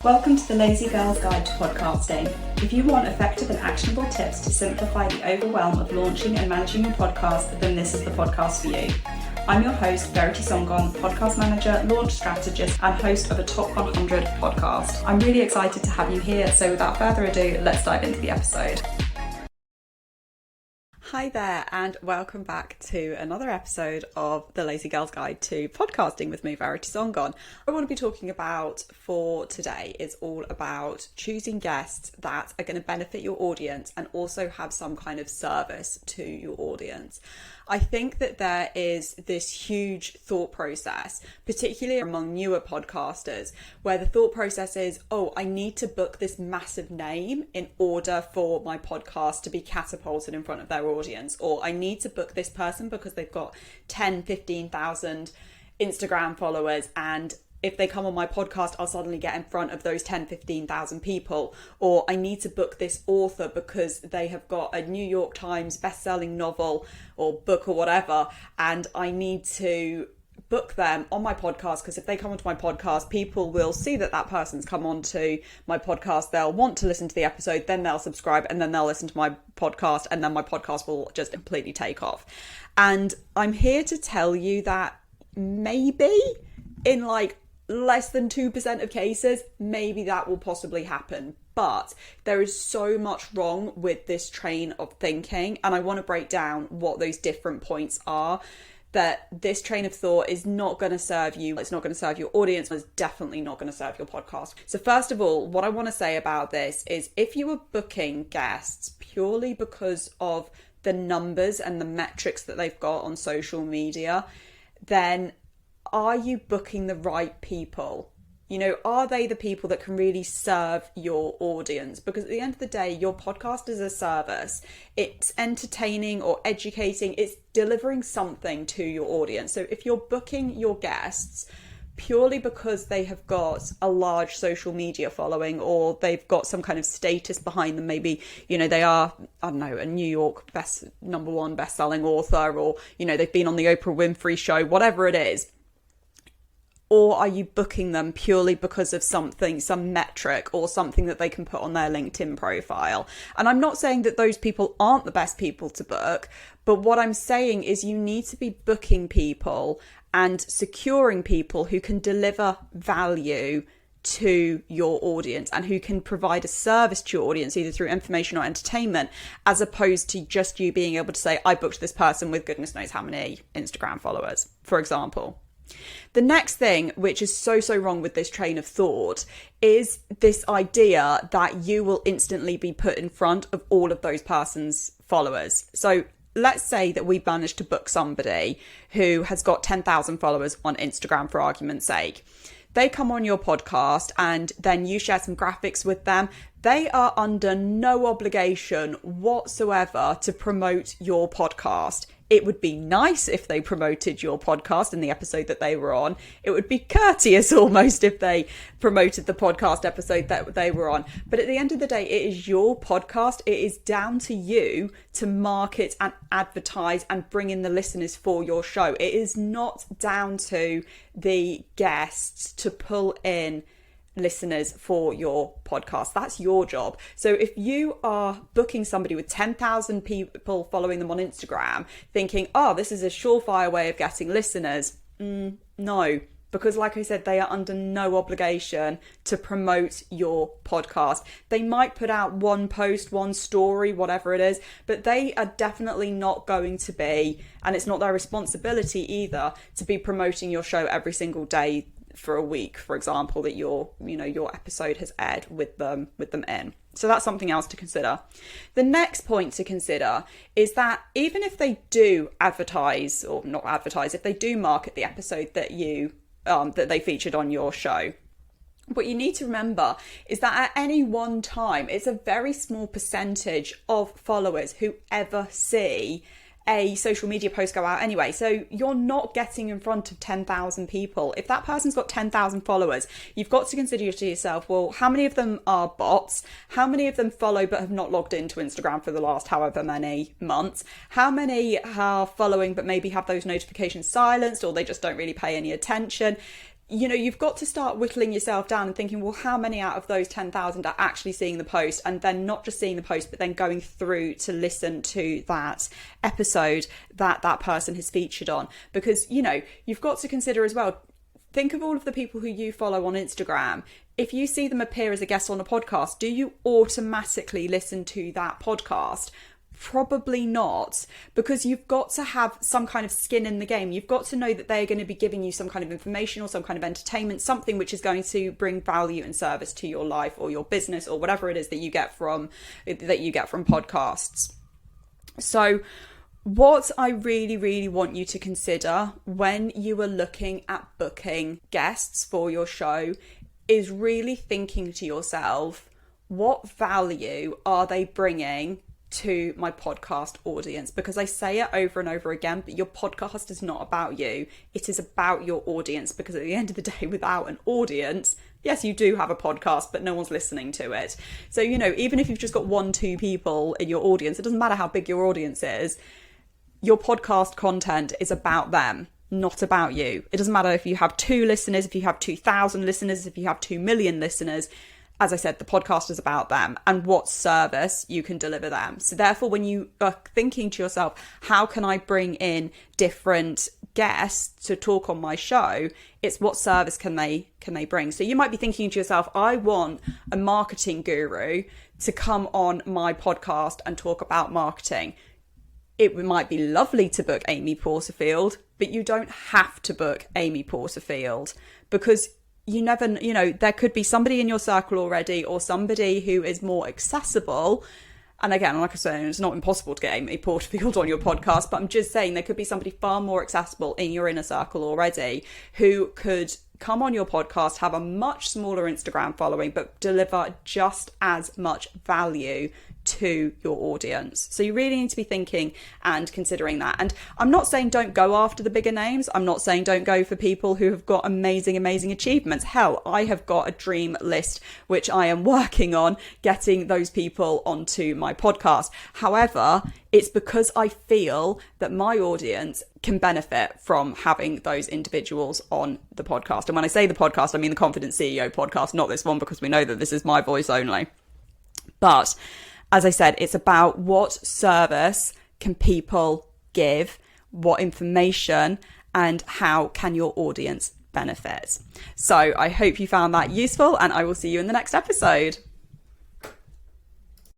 Welcome to the Lazy Girl's Guide to Podcasting. If you want effective and actionable tips to simplify the overwhelm of launching and managing your podcast, then this is the podcast for you. I'm your host, Verity Songon, podcast manager, launch strategist, and host of a Top 100 podcast. I'm really excited to have you here, so without further ado, let's dive into the episode. Hi there, and welcome back to another episode of the Lazy Girl's Guide to Podcasting with me, Verity Songon. What I want to be talking about for today is all about choosing guests that are going to benefit your audience and also have some kind of service to your audience. I think that there is this huge thought process, particularly among newer podcasters, where the thought process is, oh, I need to book this massive name in order for my podcast to be catapulted in front of their audience, or I need to book this person because they've got 10, 15,000 Instagram followers, and if they come on my podcast, I'll suddenly get in front of those 10, 15,000 people. Or I need to book this author because they have got a New York Times best-selling novel or book or whatever, and I need to book them on my podcast because if they come onto my podcast, people will see that that person's come onto my podcast. They'll want to listen to the episode, then they'll subscribe, and then they'll listen to my podcast, and then my podcast will just completely take off. And I'm here to tell you that maybe in like less than 2% of cases, maybe that will possibly happen. But there is so much wrong with this train of thinking, and I want to break down what those different points are. That this train of thought is not going to serve you, it's not going to serve your audience, it's definitely not going to serve your podcast. So first of all, what I want to say about this is if you are booking guests purely because of the numbers and the metrics that they've got on social media, then are you booking the right people? You know, are they the people that can really serve your audience? Because at the end of the day, your podcast is a service. It's entertaining or educating. It's delivering something to your audience. So if you're booking your guests purely because they have got a large social media following or they've got some kind of status behind them, maybe, you know, they are, I don't know, a New York number one best-selling author, or, you know, they've been on the Oprah Winfrey show, whatever it is. Or are you booking them purely because of something, some metric or something that they can put on their LinkedIn profile? And I'm not saying that those people aren't the best people to book, but what I'm saying is you need to be booking people and securing people who can deliver value to your audience and who can provide a service to your audience, either through information or entertainment, as opposed to just you being able to say, I booked this person with goodness knows how many Instagram followers, for example. The next thing, which is so wrong with this train of thought, is this idea that you will instantly be put in front of all of those person's followers. So let's say that we managed to book somebody who has got 10,000 followers on Instagram, for argument's sake. They come on your podcast and then you share some graphics with them. They are under no obligation whatsoever to promote your podcast. It would be nice if they promoted your podcast in the episode that they were on. It would be courteous almost if they promoted the podcast episode that they were on. But at the end of the day, it is your podcast. It is down to you to market and advertise and bring in the listeners for your show. It is not down to the guests to pull in listeners for your podcast. That's your job. So if you are booking somebody with 10,000 people following them on Instagram thinking, oh, this is a surefire way of getting listeners, no, because like I said, they are under no obligation to promote your podcast. They might put out one post, one story, whatever it is, but they are definitely not going to be, and it's not their responsibility either, to be promoting your show every single day for a week, for example, that your episode has aired with them in. So that's something else to consider. The next point to consider is that even if they do advertise, or not advertise, if they do market the episode that that they featured on your show, what you need to remember is that at any one time, it's a very small percentage of followers who ever see a social media post go out anyway. So you're not getting in front of 10,000 people. If that person's got 10,000 followers, you've got to consider to yourself, well, how many of them are bots? How many of them follow but have not logged into Instagram for the last however many months? How many are following but maybe have those notifications silenced, or they just don't really pay any attention? you've got to start whittling yourself down and thinking, well, how many out of those 10,000 are actually seeing the post, and then not just seeing the post, but then going through to listen to that episode that that person has featured on. Because, you've got to consider as well, think of all of the people who you follow on Instagram. If you see them appear as a guest on a podcast, do you automatically listen to that podcast? Probably not, because you've got to have some kind of skin in the game. You've got to know that they're going to be giving you some kind of information or some kind of entertainment, something which is going to bring value and service to your life or your business or whatever it is that you get from podcasts. So what I really, really want you to consider when you are looking at booking guests for your show is really thinking to yourself, what value are they bringing to my podcast audience? Because I say it over and over again, but your podcast is not about you. It is about your audience, because at the end of the day, without an audience, yes, you do have a podcast, but no one's listening to it. So, even if you've just got 1-2 people in your audience, it doesn't matter how big your audience is. Your podcast content is about them, not about you. It doesn't matter if you have 2 listeners, if you have 2,000 listeners, if you have 2 million listeners. As I said, the podcast is about them and what service you can deliver them. So therefore, when you are thinking to yourself, how can I bring in different guests to talk on my show? It's what service can they bring? So you might be thinking to yourself, I want a marketing guru to come on my podcast and talk about marketing. It might be lovely to book Amy Porterfield, but you don't have to book Amy Porterfield, because you never, there could be somebody in your circle already, or somebody who is more accessible. And again, like I said, it's not impossible to get Amy Porterfield on your podcast, but I'm just saying there could be somebody far more accessible in your inner circle already who could come on your podcast, have a much smaller Instagram following, but deliver just as much value to your audience. So you really need to be thinking and considering that. And I'm not saying don't go after the bigger names. I'm not saying don't go for people who have got amazing achievements. Hell, I have got a dream list which I am working on getting those people onto my podcast. However, it's because I feel that my audience can benefit from having those individuals on the podcast. And when I say the podcast, I mean the Confident CEO podcast, not this one, because we know that this is my voice only. But as I said, it's about what service can people give, what information, and how can your audience benefit. So I hope you found that useful, and I will see you in the next episode.